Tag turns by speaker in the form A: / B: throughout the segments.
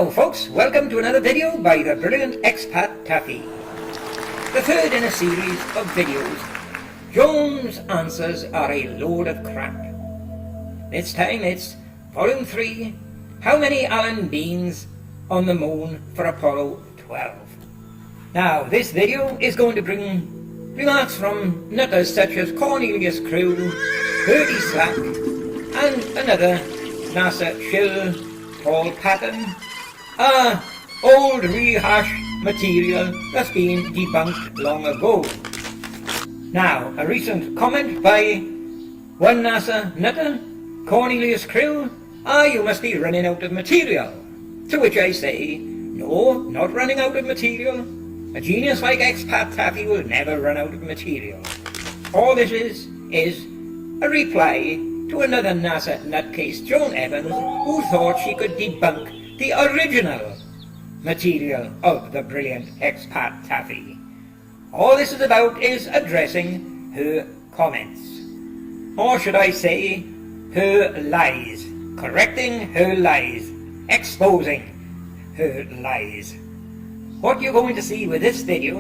A: Hello folks, welcome to another video by the brilliant Expattaffy. The third in a series of videos. Joan's answers are a load of crap. This time it's volume 3, how many Allen beans on the moon for Apollo 12. Now this video is going to bring remarks from nutters such as Cornelius Crew, Bertie Slack and another NASA shill, Paul Patton, old rehash material that's been debunked long ago. Now, a recent comment by one NASA nutter, Cornelius Crew, you must be running out of material. To which I say, no, not running out of material. A genius like Expattaffy will never run out of material. All this is a reply to another NASA nutcase, Joan Evans, who thought she could debunk the original material of the brilliant Expattaffy. All this is about is addressing her comments. Or should I say, her lies. Correcting her lies. Exposing her lies. What you're going to see with this video,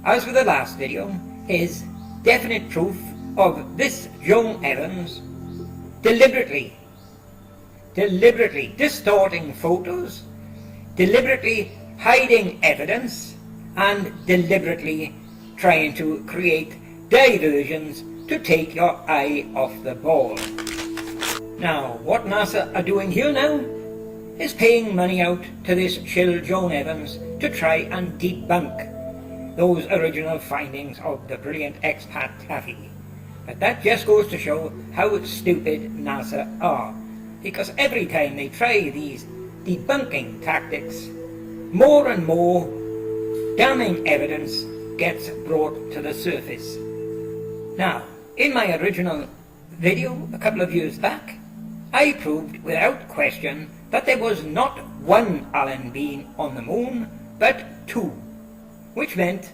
A: as with the last video, is definite proof of this Joan Evans deliberately distorting photos, deliberately hiding evidence, and deliberately trying to create diversions to take your eye off the ball. Now, what NASA are doing here now is paying money out to this shill Joan Evans to try and debunk those original findings of the brilliant Expattaffy. But that just goes to show how stupid NASA are. Because every time they try these debunking tactics, more and more damning evidence gets brought to the surface. Now, in my original video a couple of years back, I proved without question that there was not one Allen bean on the moon, but two, which meant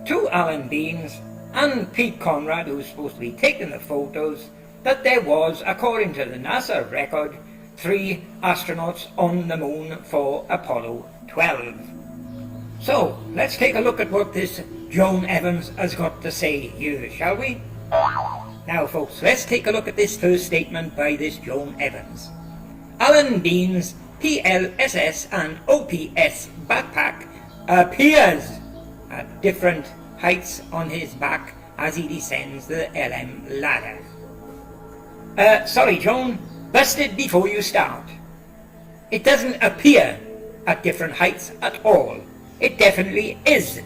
A: 2 Allen beans and Pete Conrad, who's supposed to be taking the photos, that there was, according to the NASA record, 3 astronauts on the moon for Apollo 12. So, let's take a look at what this Joan Evans has got to say here, shall we? Now folks, let's take a look at this first statement by this Joan Evans. Allen Bean's PLSS and OPS backpack appears at different heights on his back as he descends the LM ladder. Sorry Joan, busted before you start. It doesn't appear at different heights at all. It definitely is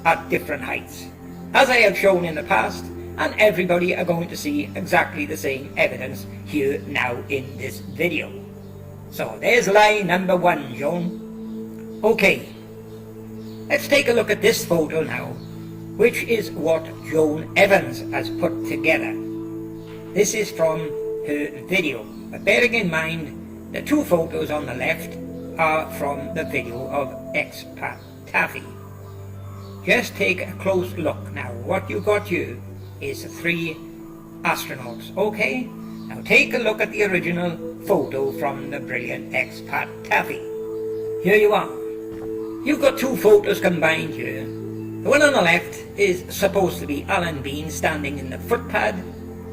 A: at different heights, as I have shown in the past, and everybody are going to see exactly the same evidence here now in this video. So there's lie number 1, Joan. Okay, let's take a look at this photo now, which is what Joan Evans has put together. This is from her video, but bearing in mind the 2 photos on the left are from the video of Expattaffy. Just take a close look now. What you got here is 3 astronauts, okay? Now take a look at the original photo from the brilliant Expattaffy. Here you are. You've got 2 photos combined here. The one on the left is supposed to be Allen Bean standing in the footpad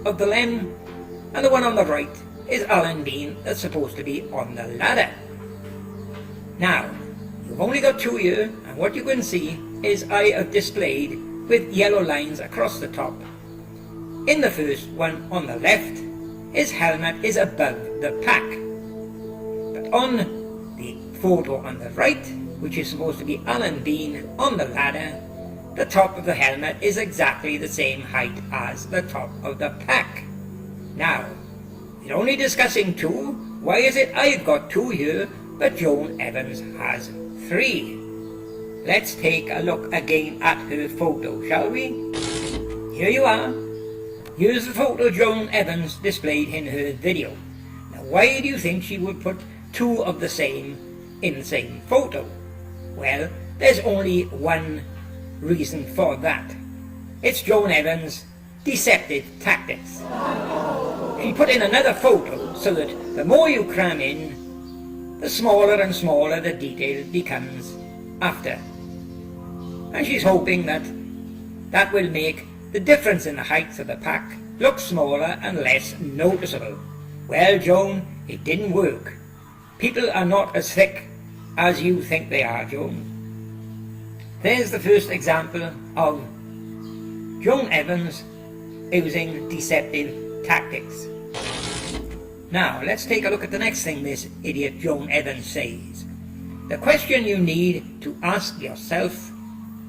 A: of the LEM, and the one on the right is Allen Bean that's supposed to be on the ladder. Now, you've only got 2 here, and what you can see is I have displayed with yellow lines across the top. In the first one on the left, his helmet is above the pack. But on the photo on the right, which is supposed to be Allen Bean on the ladder, the top of the helmet is exactly the same height as the top of the pack. Now, we're only discussing 2. Why is it I've got 2 here, but Joan Evans has 3? Let's take a look again at her photo, shall we? Here you are. Here's the photo Joan Evans displayed in her video. Now, why do you think she would put 2 of the same in the same photo? Well, there's only one reason for that. It's Joan Evans' deceptive She put in another photo so that the more you cram in, the smaller and smaller the detail becomes after. And she's hoping that that will make the difference in the height of the pack look smaller and less noticeable. Well, Joan, it didn't work. People are not as thick as you think they are, Joan. There's the first example of Joan Evans using deceptive tactics. Now, let's take a look at the next thing this idiot Joan Evans says. The question you need to ask yourself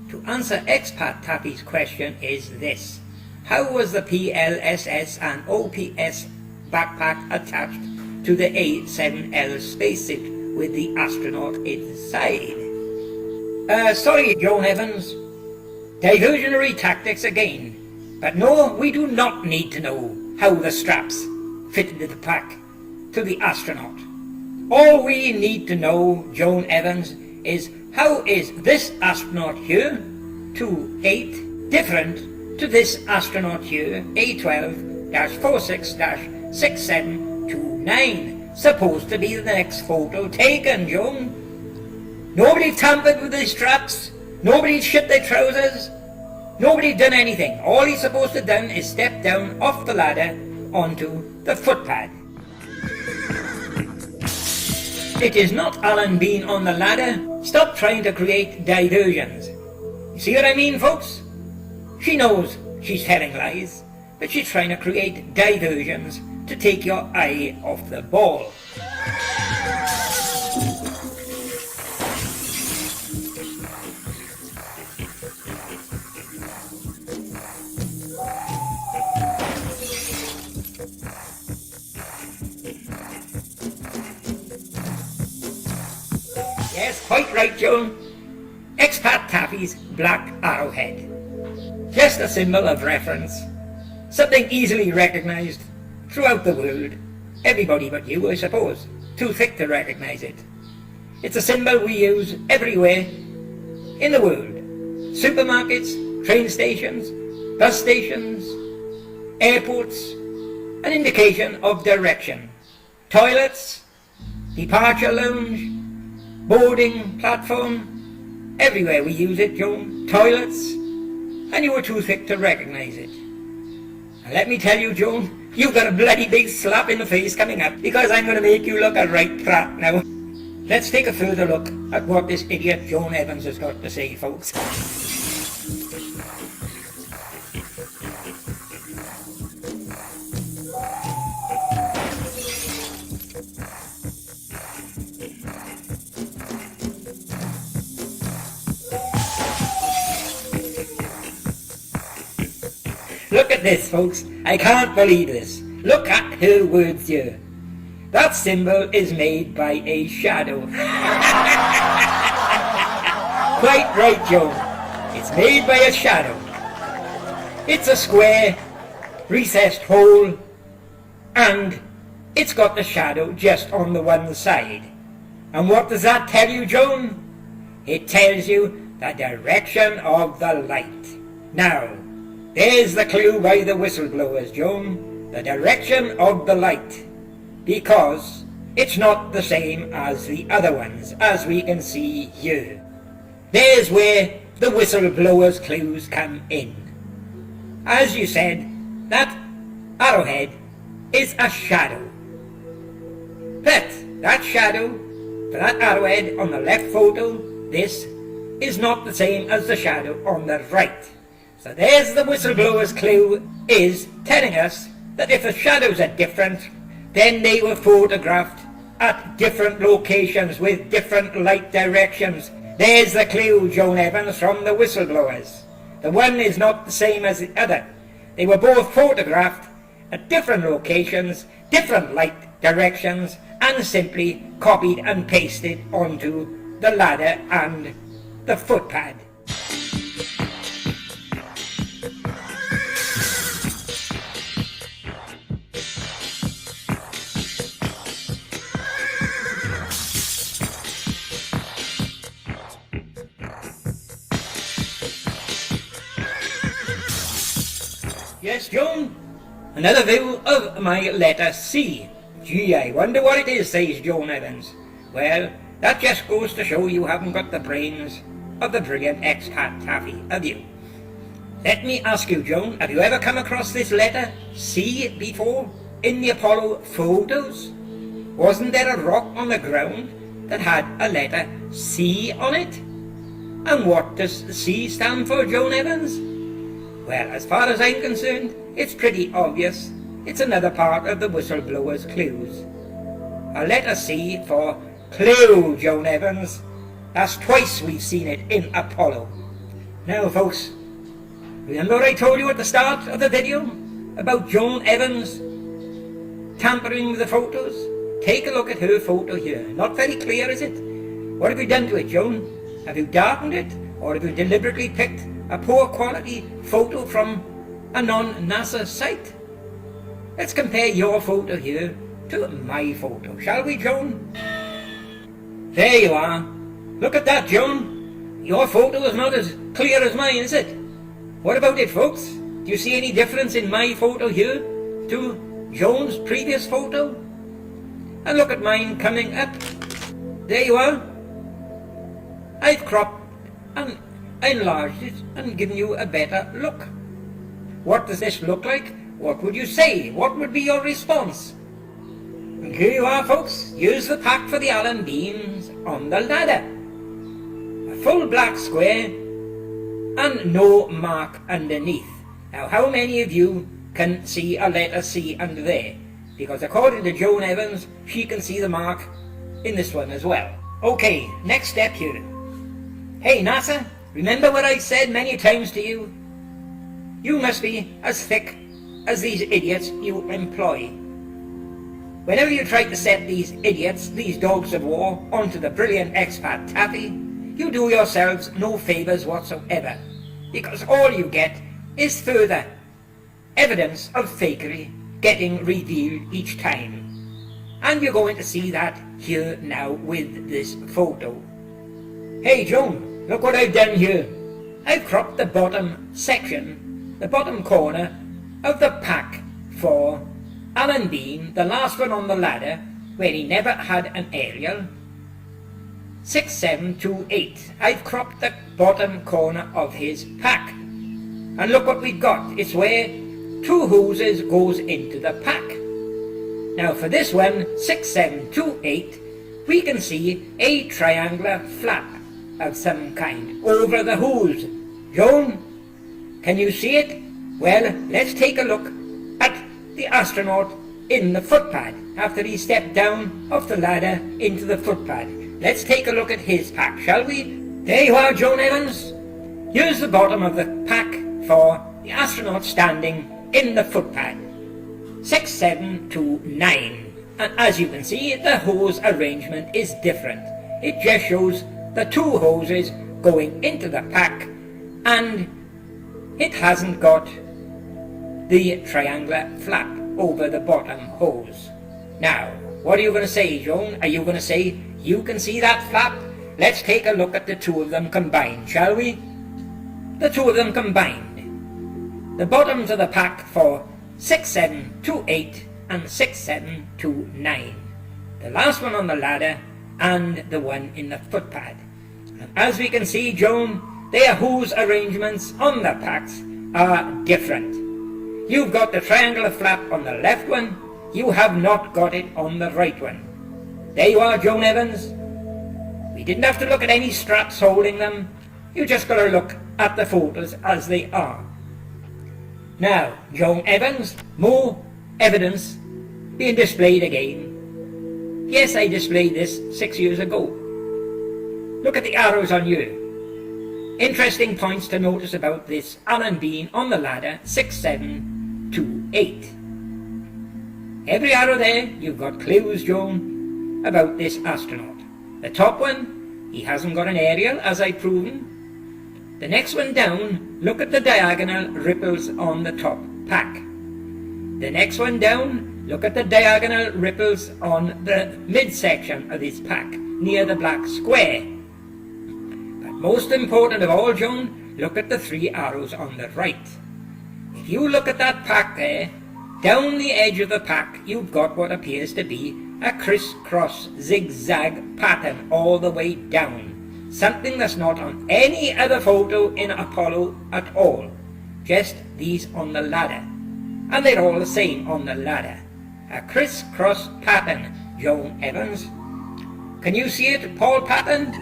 A: to answer Expattaffy's question is this: how was the PLSS and OPS backpack attached to the A7L spacesuit with the astronaut inside? Sorry, Joan Evans. Diversionary tactics again. But no, we do not need to know how the straps fit into the pack to the astronaut. All we need to know, Joan Evans, is how is this astronaut here, 2-8, different to this astronaut here, A12-46-6729, supposed to be the next photo taken, Joan. Nobody tampered with these straps, nobody shit their trousers, nobody done anything. All he's supposed to have done is step down off the ladder onto the footpad. It is not Alan Bean on the ladder. Stop trying to create diversions. You see what I mean, folks? She knows she's telling lies, but she's trying to create diversions to take your eye off the ball. Yes, quite right, Joan. Expattaffy's black arrowhead. Just a symbol of reference. Something easily recognised throughout the world. Everybody but you, I suppose. Too thick to recognise it. It's a symbol we use everywhere in the world. Supermarkets, train stations, bus stations, airports. An indication of direction. Toilets, departure lounge, boarding platform, everywhere we use it, Joan. Toilets, and you were too thick to recognise it. And let me tell you, Joan, you've got a bloody big slap in the face coming up, because I'm going to make you look a right prat now. Let's take a further look at what this idiot Joan Evans has got to say, folks. Look at this, folks. I can't believe this. Look at her words here. That symbol is made by a shadow. Quite right, Joan. It's made by a shadow. It's a square, recessed hole, and it's got the shadow just on the one side. And what does that tell you, Joan? It tells you the direction of the light. Now, there's the clue by the whistleblowers, Joan. The direction of the light. Because it's not the same as the other ones, as we can see here. There's where the whistleblowers' clues come in. As you said, that arrowhead is a shadow. But that shadow, for that arrowhead on the left photo, this is not the same as the shadow on the right. So there's the whistleblower's clue, is telling us that if the shadows are different, then they were photographed at different locations with different light directions. There's the clue, Joan Evans, from the whistleblowers. The one is not the same as the other. They were both photographed at different locations, different light directions, and simply copied and pasted onto the ladder and the footpad. Yes, Joan? Another view of my letter C. Gee, I wonder what it is, says Joan Evans. Well, that just goes to show you haven't got the brains of the brilliant Expattaffy, have you? Let me ask you, Joan, have you ever come across this letter C before in the Apollo photos? Wasn't there a rock on the ground that had a letter C on it? And what does the C stand for, Joan Evans? Well, as far as I'm concerned, it's pretty obvious. It's another part of the whistleblower's clues. A letter C for clue, Joan Evans. That's twice we've seen it in Apollo. Now, folks, remember what I told you at the start of the video about Joan Evans tampering with the photos? Take a look at her photo here. Not very clear, is it? What have you done to it, Joan? Have you darkened it? Or have you deliberately picked a poor quality photo from a non-NASA site? Let's compare your photo here to my photo, shall we, Joan? There you are. Look at that, Joan. Your photo is not as clear as mine, is it? What about it, folks? Do you see any difference in my photo here to Joan's previous photo? And look at mine coming up. There you are. I've cropped and enlarged it and given you a better look. What does this look like? What would you say? What would be your response? And here you are, folks. Use the pack for the Allen beans on the ladder. A full black square and no mark underneath. Now, how many of you can see a letter C under there? Because according to Joan Evans, she can see the mark in this one as well. Okay, next step here. Hey NASA, remember what I said many times to you? You must be as thick as these idiots you employ. Whenever you try to set these idiots, these dogs of war, onto the brilliant Expattaffy, you do yourselves no favours whatsoever, because all you get is further evidence of fakery getting revealed each time. And you're going to see that here now with this photo. Hey Joan, look what I've done here. I've cropped the bottom section, the bottom corner of the pack for Alan Bean, the last one on the ladder, where he never had an aerial. 6728. I've cropped the bottom corner of his pack. And look what we've got. It's where two hoses goes into the pack. Now for this one, 6728, we can see a triangular flap of some kind over the hose. Joan, can you see it? Well, let's take a look at the astronaut in the footpad after he stepped down off the ladder into the footpad. Let's take a look at his pack, shall we? There you are, Joan Evans. Here's the bottom of the pack for the astronaut standing in the footpad. 6729. And as you can see, the hose arrangement is different. It just shows the two hoses going into the pack, and it hasn't got the triangular flap over the bottom hose. Now, what are you going to say, Joan? Are you going to say you can see that flap? Let's take a look at the two of them combined, shall we? The two of them combined. The bottoms of the pack for 6728 and 6729. The last one on the ladder and the one in the footpad. And as we can see, Joan, their hose arrangements on the packs are different. You've got the triangular flap on the left one, you have not got it on the right one. There you are, Joan Evans. We didn't have to look at any straps holding them, you just got to look at the photos as they are. Now, Joan Evans, more evidence being displayed again. Yes, I displayed this 6 years ago. Look at the arrows on you. Interesting points to notice about this Alan Bean on the ladder, 6728. Every arrow there, you've got clues, Joan, about this astronaut. The top one, he hasn't got an aerial, as I've proven. The next one down, look at the diagonal ripples on the top pack. The next one down, look at the diagonal ripples on the midsection of this pack, near the black square. But most important of all, Joan, look at the three arrows on the right. If you look at that pack there, down the edge of the pack, you've got what appears to be a crisscross zigzag pattern all the way down, something that's not on any other photo in Apollo at all, just these on the ladder, and they're all the same on the ladder. A crisscross pattern, Joan Evans. Can you see it, Paul Patton?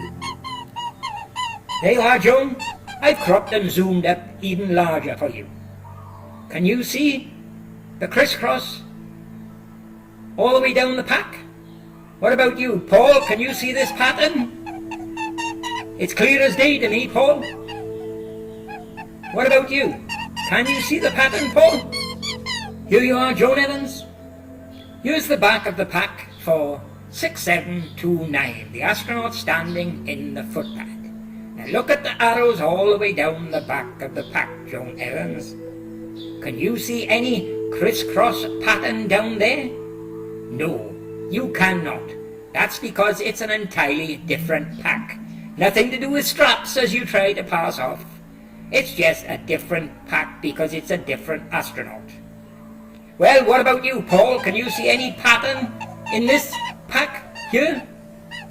A: There you are, Joan. I've cropped and zoomed up even larger for you. Can you see the crisscross all the way down the pack? What about you, Paul? Can you see this pattern? It's clear as day to me, Paul. What about you? Can you see the pattern, Paul? Here you are, Joan Evans. Here's the back of the pack for 6729, the astronaut standing in the footpad. Now look at the arrows all the way down the back of the pack, Joan Evans. Can you see any crisscross pattern down there? No, you cannot. That's because it's an entirely different pack. Nothing to do with straps as you try to pass off. It's just a different pack because it's a different astronaut. Well, what about you, Paul? Can you see any pattern in this pack here?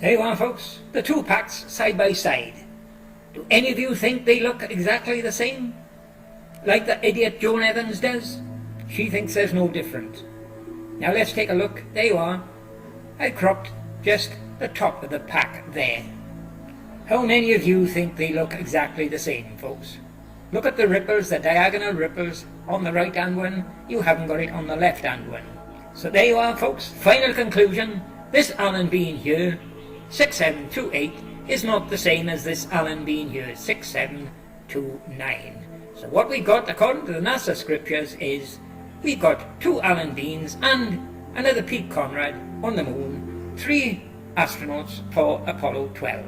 A: There you are, folks. The two packs side by side. Do any of you think they look exactly the same? Like the idiot Joan Evans does? She thinks there's no difference. Now let's take a look. There you are. I cropped just the top of the pack there. How many of you think they look exactly the same, folks? Look at the ripples, the diagonal ripples on the right hand one. You haven't got it on the left hand one. So there you are, folks. Final conclusion. This Allen bean here, 6728, is not the same as this Allen bean here, 6729. So what we got, according to the NASA scriptures, is we've got 2 Allen beans and another Pete Conrad on the moon, 3 astronauts for Apollo 12.